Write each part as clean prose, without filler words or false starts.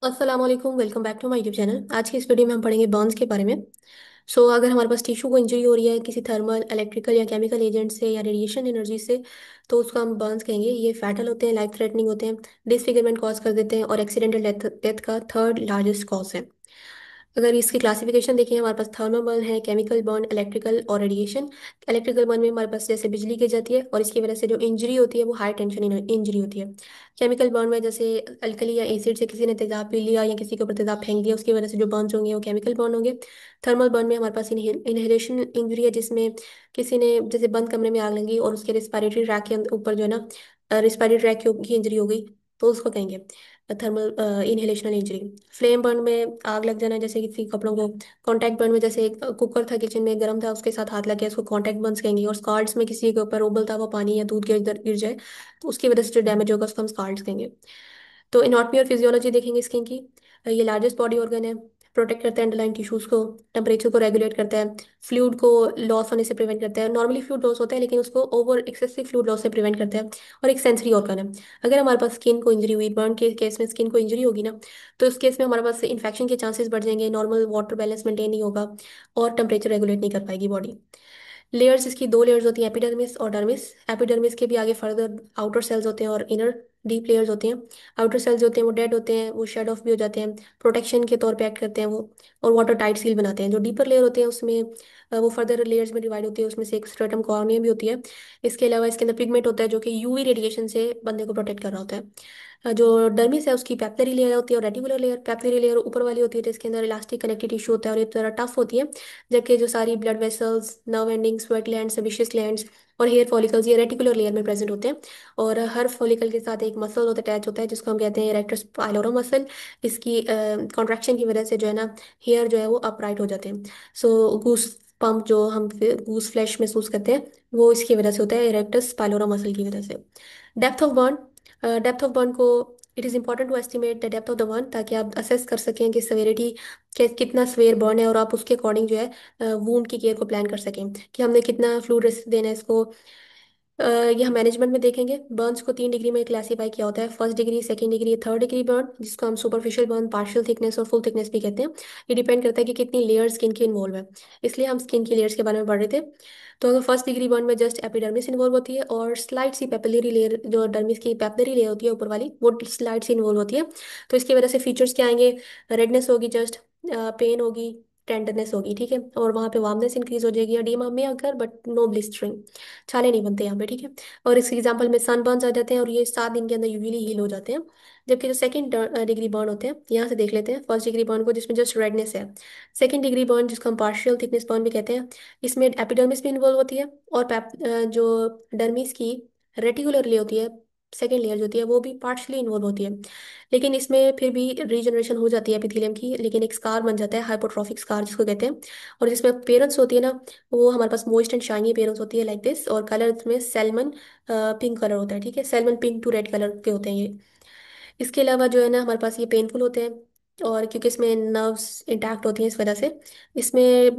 अस्सलाम वालेकुम, welcome back to my YouTube channel. आज की इस वीडियो में हम पढ़ेंगे बर्न्स के बारे में। अगर हमारे पास टिश्यू को इंजरी हो रही है किसी थर्मल, इलेक्ट्रिकल या केमिकल एजेंट से या रेडिएशन एनर्जी से, तो उसको हम बर्न्स कहेंगे। ये फैटल होते हैं, लाइफ थ्रेटनिंग होते हैं, डिसफिगरमेंट कॉज कर देते हैं और एक्सीडेंटल डेथ डेथ का थर्ड लार्जेस्ट कॉज है। अगर इसकी क्लासिफिकेशन देखें, हमारे पास थर्मल बर्न है, केमिकल बर्न, इलेक्ट्रिकल और रेडिएशन। इलेक्ट्रिकल बर्न में हमारे पास जैसे बिजली गिर जाती है और इसकी वजह से जो इंजरी होती है वो हाई टेंशन इंजरी होती है। केमिकल बर्न में जैसे अल्कली या एसिड से किसी ने तेजाब पी लिया या किसी के ऊपर तेजाब फेंक दिया, उसकी वजह से जो बर्न्स होंगे वो केमिकल बर्न होंगे। थर्मल बर्न में हमारे पास इनहेलेशन इंजरी है, जिसमें किसी ने जैसे बंद कमरे में आग लगी और उसके रिस्पायरेटरी ट्रैक के ऊपर जो है ना, रिस्पायरेटरी ट्रैक की इंजरी हो गई, तो उसको कहेंगे thermal inhalational injury. Flame burn में आग लग जाना, जैसे किसी कपड़ों को। कॉन्टैक्ट बर्न में जैसे कुकर था किचन में, गर्म था, उसके साथ हाथ लग गया, उसको कॉन्टैक्ट बर्न्स कहेंगे। और स्कार्ड्स में किसी के ऊपर उबलता हुआ पानी या दूध गिर गिर जाए, तो उसकी वजह से जो डैमेज होगा उसको हम स्कार्ड्स कहेंगे। तो इनॉटमी और फिजियोलॉजी देखेंगे स्किन की। ये लार्जेस्ट बॉडी ऑर्गन है, प्रोटेक्ट करता है अंडरलाइन टिश्यूज को, टेम्परेचर को रेगुलेट करता है, फ्लूइड को लॉस होने से प्रिवेंट करता है। नॉर्मली फ्लूइड लॉस होता है लेकिन उसको ओवर एक्सेसिव फ्लूइड लॉस से प्रिवेंट करता है। और एक सेंसरी ऑर्गन है। अगर हमारे पास स्किन को इंजरी हुई, बर्न के केस में स्किन को इंजरी होगी ना, तो इस केस में हमारे पास इन्फेक्शन के चांसेस बढ़ जाएंगे, नॉर्मल वाटर बैलेंस मेंटेन नहीं होगा और टेम्परेचर रेगुलेट नहीं कर पाएगी बॉडी। लेयर्स, इसकी दो लेयर्स होती हैं, एपिडर्मिस और डर्मिस। एपिडर्मिस के भी आगे फर्दर आउटर सेल्स होते हैं और इनर डीप लेयर्स होते हैं। आउटर सेल्स होते हैं वो डेड होते हैं, वो शेड ऑफ भी हो जाते हैं, प्रोटेक्शन के तौर पे एक्ट करते हैं वो, और वाटर टाइट सील बनाते हैं। जो डीपर लेयर होते हैं उसमें वो फर्दर लेयर्स में डिवाइड होती है, उसमें से एक स्ट्रेटम कॉर्निया भी होती है। इसके अलावा इसके अंदर पिगमेंट होता है जो कि यूवी रेडिएशन से बंदे को प्रोटेक्ट कर रहा होता है। जो डर्मिस है उसकी पैपिलरी लेयर होती है और रेटिकुलर लेयर। पैपिलरी लेयर ऊपर वाली होती है जिसके अंदर इलास्टिक कनेक्टिव टिश्यू होता है और ये थोड़ा टफ होती है, जबकि जो सारी blood vessels, nerve endings, sweat glands, sebaceous glands और हेयर फॉलिकल्स ये रेटिकुलर लेयर में प्रेजेंट होते हैं। और हर फॉलिकल के साथ एक मसल होता अटैच होता है जिसको हम कहते हैं इरेक्टस पाइलोरम मसल। इसकी कॉन्ट्रैक्शन की वजह से जो है ना, हेयर जो है वो अपराइट हो जाते हैं। गूस पंप जो हम गूस फ्लैश महसूस करते हैं, वो इसकी वजह से होता है, इरेक्टस पाइलोरम मसल की वजह से। Depth of burn. Depth of burn को, it is important to estimate the depth of the burn, ताकि आप असेस कर सकें कि सवेरिटी के कितना सवेयर बर्न है और आप उसके अकॉर्डिंग जो है वूंड की केयर को प्लान कर सकें कि हमने कितना फ्लूइड देना है इसको। ये हम मैनेजमेंट में देखेंगे। बर्न्स को 3 डिग्री में क्लासीफाई किया होता है, first degree, second degree, third degree burn, जिसको हम सुपरफिशियल बर्न, पार्शियल थिकनेस और फुल थिकनेस भी कहते हैं। ये डिपेंड करता है कि कितनी लेयर स्किन की इन्वॉल्व है, इसलिए हम स्किन की लेयर्स के बारे में पढ़ रहे थे। तो अगर फर्स्ट डिग्री बर्न में जस्ट एपिडर्मिस इन्वॉल्व होती है और स्लाइट सी पेपिलरी लेयर, जो डर्मिस की पेपिलरी लेयर होती है ऊपर वाली, वो स्लाइट सी इन्वॉल्व होती है। तो इसकी वजह से फीचर्स क्या आएंगे? रेडनेस होगी, जस्ट पेन होगी, टेंडरनेस होगी, ठीक है, और वहाँ पे वार्मनेस इंक्रीज हो जाएगी, एडिमा में अगर, बट नो ब्लिस्टरिंग, छाले नहीं बनते यहाँ पे, ठीक है। और इस एग्जाम्पल में सनबर्न्स आ जाते हैं और ये 7 दिन के अंदर यूजुअली हील हो जाते हैं। जबकि जो सेकंड डिग्री बर्न होते हैं, यहाँ से देख लेते हैं फर्स्ट डिग्री बर्न को जिसमें जस्ट रेडनेस है। सेकंड डिग्री बर्न जिसको हम पार्शियल थिकनेस बर्न भी कहते हैं, इसमें एपिडर्मिस भी इन्वॉल्व होती है और जो डर्मिस की रेटिकुलर लेयर होती है, सेकेंड लेयर जो होती है, वो भी पार्शली इन्वॉल्व होती है। लेकिन इसमें फिर भी रीजनरेशन हो जाती है एपिथेलियम की, लेकिन एक स्कार बन जाता है, हाइपोट्रोफिक स्कार जिसको कहते हैं। और जिसमें पेरेंट्स होती है ना, वो हमारे पास मॉइस्ट एंड शाइनी पेरेंट्स होती है लाइक दिस, और कलर में सेलमन पिंक कलर होता है, ठीक है, salmon pink to red colour के होते हैं ये। इसके अलावा जो है ना, हमारे पास ये पेनफुल होते हैं, और क्योंकि इसमें नर्व्स इंटैक्ट होती हैं इस वजह से इसमें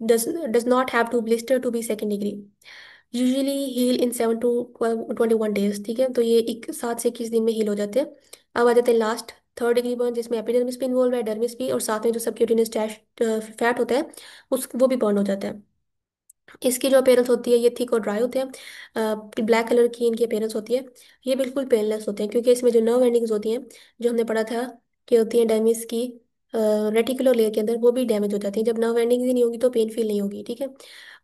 does does not have to blister to be second degree, usually heal in 7 to 21 days, ठीक है। तो ये 7 से 21 दिन में हील हो जाते हैं। अब आ जाते हैं लास्ट थर्ड डिग्री बर्न, जिसमें एपिडर्मिस भी इन्वॉल्व है, डर्मिस भी, और साथ में जो सबक्यूटेनियस फैट होता है उस वो भी बर्न हो जाता है। इसकी जो अपेयरेंस होती है, ये थिक और ड्राई होते हैं, ब्लैक कलर की इनकी अपेयरेंस होती है। ये बिल्कुल पेनलेस होते हैं क्योंकि इसमें जो नर्व एंडिंग्स होती हैं, जो हमने पढ़ा था कि होती हैं डर्मिस की रेटिकुलर लेयर के अंदर, वो भी डैमेज हो जाती हैं। जब नर्व एंडिंग्स ही नहीं होगी तो पेन फील नहीं होगी, ठीक है।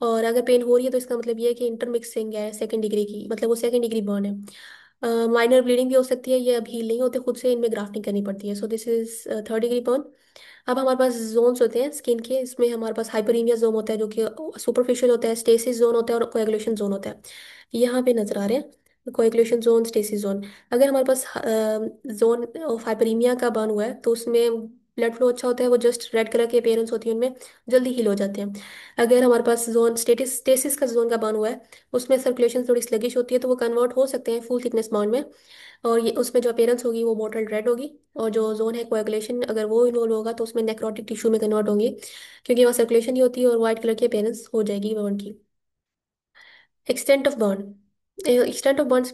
और अगर पेन हो रही है तो इसका मतलब ये है कि इंटरमिक्सिंग है सेकेंड डिग्री की, मतलब वो सेकेंड डिग्री बर्न है। माइनर ब्लीडिंग भी हो सकती है, ये अब हील नहीं होते खुद से, इनमें ग्राफ्टिंग करनी पड़ती है। So this is third degree burn. अब हमारे पास जोन्स होते हैं स्किन के, इसमें हमारे पास हाइपरीमिया जोन होता है जो कि सुपरफिशियल होता है, स्टेसिस जोन होता है और कोएगुलेशन जोन होता है। यहाँ पे नजर आ रहे हैं कोएगुलेशन जोन, स्टेसिस जोन। अगर हमारे पास जोन ऑफ हाइपरीमिया का बर्न हुआ है तो उसमें ब्लड फ्लो अच्छा होता है, वो जस्ट रेड कलर के अपेयरेंस होती है उनमें, जल्दी हील हो जाते हैं। अगर हमारे पास जोन स्टेसिस का जोन का बर्न हुआ है, उसमें सर्कुलेशन थोड़ी स्लगिश होती है, तो वो कन्वर्ट हो सकते हैं फुल थिकनेस बर्न में, और ये उसमें जो अपेयरेंस होगी वो मोटल रेड होगी। और जो जोन है कोएगुलेशन, अगर वो इन्वॉल्व होगा तो उसमें नेक्रोटिक टिश्यू में कन्वर्ट होंगी, क्योंकि वहाँ सर्कुलेशन नहीं होती है, और वाइट कलर की अपेयरेंस हो जाएगी बर्न की। Extent of burn. Extent of burn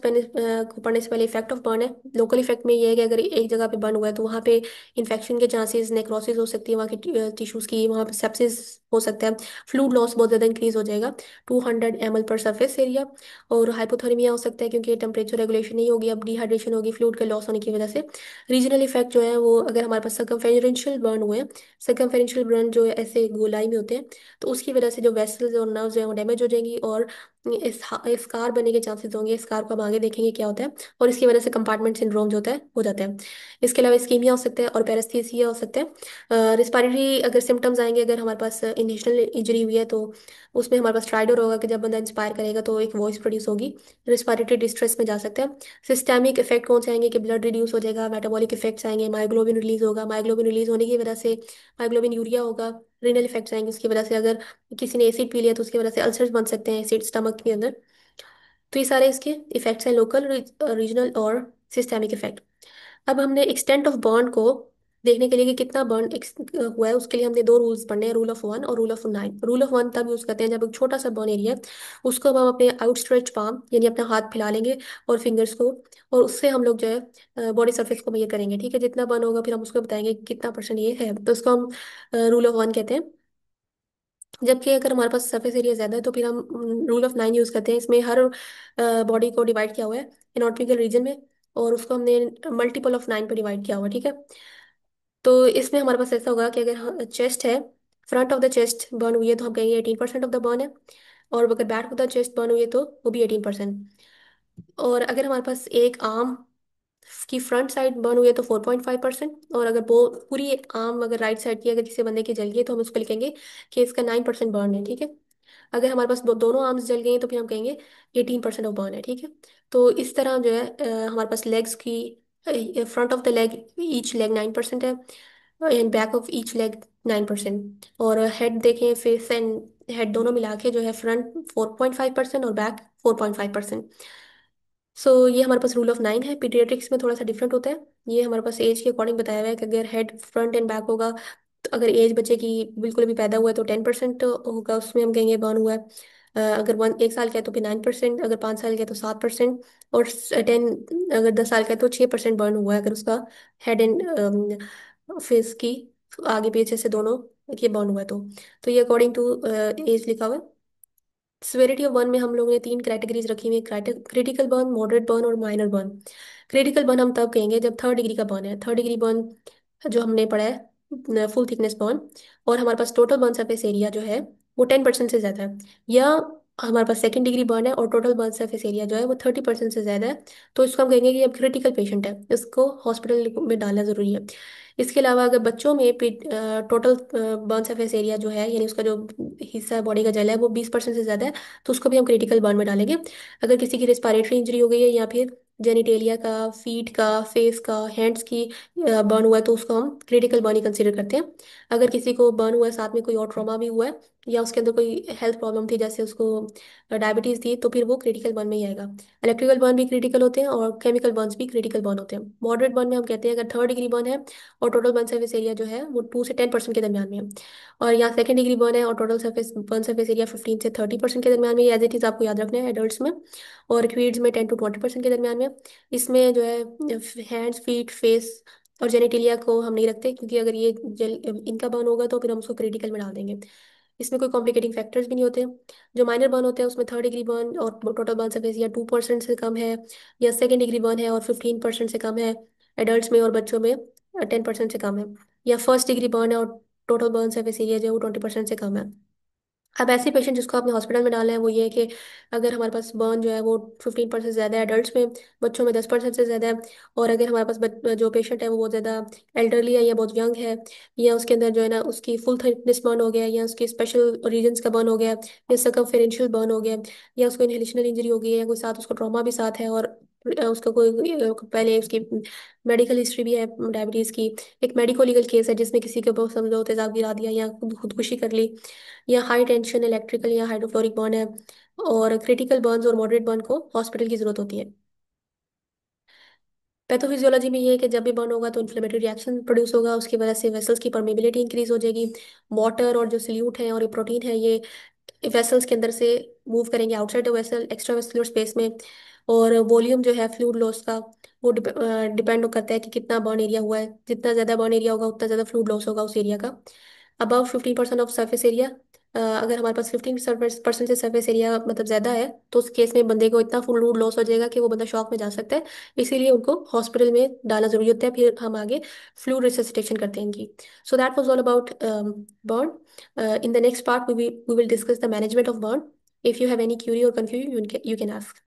को पढ़ने से पहले इफेक्ट ऑफ बर्न है। लोकल इफेक्ट में ये है कि अगर एक जगह पे बर्न हुआ है तो वहाँ पे इन्फेक्शन के चांसेस, नेक्रोसिस हो सकती है वहाँ की टिश्यूज की, वहाँ पे सेप्सिस हो सकता है, फ्लूइड लॉस बहुत ज़्यादा इंक्रीज हो जाएगा, 200 ml पर सरफेस एरिया। और हाइपोथर्मिया हो सकता है क्योंकि टेम्परेचर रेगुलेशन नहीं होगी, अब डिहाइड्रेशन होगी फ्लूइड के लॉस होने की वजह से। रीजनल इफेक्ट जो है वो, अगर हमारे पास सर्कमफेरेंशियल बर्न हुए हैं, सर्कमफेरेंशियल बर्न जो है ऐसे गोलाई में होते हैं, तो उसकी वजह से जो वेसल्स और नर्व्स जो है वो डैमेज हो जाएंगी और इस स्कार बनने के चांसेस होंगे। स्कार को हम आगे देखेंगे क्या होता है। और इसकी वजह से कंपार्टमेंट सिंड्रोम जो होता है हो जाता है। इसके अलावा इस्कीमिया हो सकता है और पैरेस्थीसिया हो सकता है। रिस्पायरेटरी अगर सिम्टम्स आएंगे, अगर हमारे पास इनिशियल इंजरी हुई है तो उसमें हमारे पास ट्राइडर होगा कि जब बंदा इंस्पायर करेगा तो एक वॉइस प्रोड्यूस होगी। रिस्पायरेटरी डिस्ट्रेस में जा सकता है। सिस्टेमिक इफेक्ट कौन से आएंगे कि ब्लड रिड्यूस हो जाएगा, मेटाबॉलिक इफेक्ट्स आएंगे, माइग्लोबिन रिलीज होगा, माइग्लोबिन रिलीज होने की वजह से माइग्लोबिन यूरिया होगा। रीनल इफेक्ट्स आएंगे उसकी वजह से, अगर किसी ने एसिड पी लिया तो उसकी वजह से अल्सर्स बन सकते हैं एसिड स्टमक के अंदर। तो ये सारे इसके इफेक्ट्स हैं, लोकल, रीजनल और सिस्टेमिक इफेक्ट। अब हमने एक्सटेंट ऑफ बर्न को देखने के लिए कि कितना बर्न हुआ है, उसके लिए हमने दो रूल्स पढ़ने हैं, रूल ऑफ वन और rule of nine. Rule of one तब यूज करते हैं जब एक छोटा सा बर्न एरिया है, उसको अब हम अपने आउटस्ट्रेच पाम यानी अपना हाथ फैला लेंगे और फिंगर्स को, और उससे हम लोग जो है बॉडी सरफेस को मेजर करेंगे। ठीक है, जितना बर्न होगा फिर हम उसको बताएंगे कि कितना परसेंट ये है, तो उसको हम रूल ऑफ वन कहते हैं। जबकि अगर हमारे पास सरफेस एरिया ज़्यादा है तो फिर हम रूल ऑफ नाइन यूज़ करते हैं। इसमें हर बॉडी को डिवाइड किया हुआ है एनाटॉमिकल रीजन में, और उसको हमने मल्टीपल ऑफ नाइन पे डिवाइड किया हुआ है। ठीक है, तो इसमें हमारे पास ऐसा होगा कि अगर चेस्ट है, front of the chest burn हुई है तो हम कहेंगे 18% ऑफ द बर्न है। और अगर back of the chest burn हुई है तो वो भी 18%। और अगर हमारे पास एक आर्म की फ्रंट साइड बर्न हुई है तो 4.5%। और अगर वो पूरी आर्म अगर राइट साइड की अगर किसी बंदे की जल गई है तो हम उसको लिखेंगे कि इसका 9% बर्न है। ठीक है, अगर हमारे पास दोनों आर्म्स जल गए हैं तो फिर हम कहेंगे 18% ऑफ बर्न है। ठीक है, तो इस तरह जो है हमारे पास लेग्स की, front of the leg, each leg 9% है, and back of each leg 9%। और हेड देखें, फेस एंड हेड दोनों मिला के जो है फ्रंट 4.5% और बैक 4.5%। सो ये हमारे पास रूल ऑफ नाइन है। पीडियाट्रिक्स में थोड़ा सा डिफरेंट होता है, ये हमारे पास एज के अकॉर्डिंग बताया हुआ है कि अगर हेड फ्रंट एंड बैक होगा, तो अगर एज बच्चे की बिल्कुल अभी पैदा हुआ है तो 10% होगा, उसमें हम कहेंगे बर्न हुआ है। अगर वन एक साल का है तो फिर 9%, अगर 5 साल का है तो 7%, और 10, अगर 10 साल का है तो 6% बर्न हुआ है अगर उसका हेड एंड फेस की आगे पीछे से दोनों ये बर्न हुआ है तो ये अकॉर्डिंग टू एज लिखा हुआ है। सिवियरिटी ऑफ बर्न में हम लोगों ने तीन कैटेगरीज रखी हुई है, क्रिटिकल बर्न, मॉडरेट बर्न और माइनर बर्न। क्रिटिकल बर्न हम तब कहेंगे जब 3rd डिग्री का बर्न है। 3rd डिग्री बर्न जो हमने पढ़ा है फुल थिकनेस बर्न, और हमारे पास टोटल बर्न सरफेस एरिया जो है वो 10% से ज़्यादा है, या हमारे पास 2nd डिग्री बर्न है और टोटल बर्न सरफेस एरिया जो है वो 30% से ज़्यादा है, तो इसको हम कहेंगे कि अब क्रिटिकल पेशेंट है, इसको हॉस्पिटल में डालना ज़रूरी है। इसके अलावा अगर बच्चों में टोटल बर्न सरफेस एरिया जो है यानी उसका जो हिस्सा बॉडी का जल है वो 20% से ज़्यादा है, तो उसको भी हम क्रिटिकल बर्न में डालेंगे। अगर किसी की रेस्पिरेटरी इंजरी हो गई है या फिर जेनिटेलिया का, फीट का, फेस का, हैंड्स की बर्न हुआ है तो उसको हम क्रिटिकल बर्न ही कंसिडर करते हैं। अगर किसी को बर्न हुआ है साथ में कोई और ट्रॉमा भी हुआ है या उसके अंदर कोई हेल्थ प्रॉब्लम थी जैसे उसको डायबिटीज़ थी तो फिर वो क्रिटिकल बर्न में ही आएगा। इलेक्ट्रिकल बर्न भी क्रिटिकल होते हैं और केमिकल बर्न्स भी क्रिटिकल बर्न होते हैं। मॉडरेट बर्न में हम कहते हैं अगर 3rd डिग्री बर्न है और टोटल बर्न सर्फेस एरिया जो है वो 2 से 10% के दरमियान में है, और यहाँ 2nd डिग्री बर्न है और total surface burn surface area 15 से 30% के दरमियान में, एज इट इज़ आपको याद रखना है एडल्ट्स में। और क्वीड्स में 10 to 20% के दरमियान में। इसमें जो है हैंड्स, फीट, फेस और जेनिटेलिया को हम नहीं रखते क्योंकि अगर ये इनका बर्न होगा तो फिर हम उसको क्रिटिकल में डाल देंगे। इसमें कोई कॉम्प्लिकेटिंग फैक्टर्स भी नहीं होते। जो माइनर बर्न होते हैं उसमें 3rd डिग्री बर्न और टोटल बर्न सरफेस या 2% से कम है, या 2nd डिग्री बर्न है और 15% से कम है एडल्ट्स में, और बच्चों में 10% से कम है, या 1st डिग्री बर्न है और टोटल बर्न सरफेस एरिया जो है वो 20% से कम है। अब ऐसे पेशेंट जिसको आपने हॉस्पिटल में डालना है वो ये है कि अगर हमारे पास बर्न जो है वो 15% से ज़्यादा है एडल्ट्स में, बच्चों में 10% से ज़्यादा है, और अगर हमारे पास जो पेशेंट है वो बहुत ज़्यादा एल्डरली है या बहुत यंग है, या उसके अंदर जो है ना उसकी फुल थिकनेस बर्न हो गया, या उसकी स्पेशल रीजन्स का बर्न हो गया, या सर्कमफेरेंशियल बर्न हो गया, या उसको इनहेलेशनल इंजरी हो गई है, या कोई साथ उसको ट्रॉमा भी साथ है, और उसका कोई पहले उसकी मेडिकल हिस्ट्री भी है डायबिटीज़ की, एक मेडिको लीगल केस है जिसमें किसी के बहुत समझो तेजाब गिरा दिया या खुदकुशी कर ली, या हाई टेंशन इलेक्ट्रिकल या हाइड्रोफ्लोरिक बर्न है, और क्रिटिकल बर्न्स और मॉडरेट बर्न को हॉस्पिटल की जरूरत होती है। पैथोफिजियोलॉजी में ये है कि जब भी बर्न होगा तो इन्फ्लेमेटरी रिएक्शन प्रोड्यूस होगा, उसकी वजह से वेसल्स की परमेबिलिटी इंक्रीज हो जाएगी, वाटर और जो सल्यूट है और ये प्रोटीन है ये वेसल्स के अंदर से मूव करेंगे outside the vessel extra vascular space में। और वॉल्यूम जो है फ्लूइड लॉस का, वो डिपेंड करता है कि कितना बर्न एरिया हुआ है। जितना ज़्यादा बर्न एरिया होगा उतना ज़्यादा फ्लूइड लॉस होगा उस एरिया का। अबव 15% ऑफ सरफेस एरिया, अगर हमारे पास 15% से सरफेस एरिया मतलब ज़्यादा है, तो उस केस में बंदे को इतना फ्लूइड लॉस हो जाएगा कि वो बंदा शॉक में जा सकता है। इसीलिए उनको हॉस्पिटल में डालना जरूरी होता है। फिर हम आगे फ्लूइड रिससिटेशन करते हैं इनकी। So that was all about burn. In the next part, we will discuss the management of burn. If you have any query or confusion, you can ask.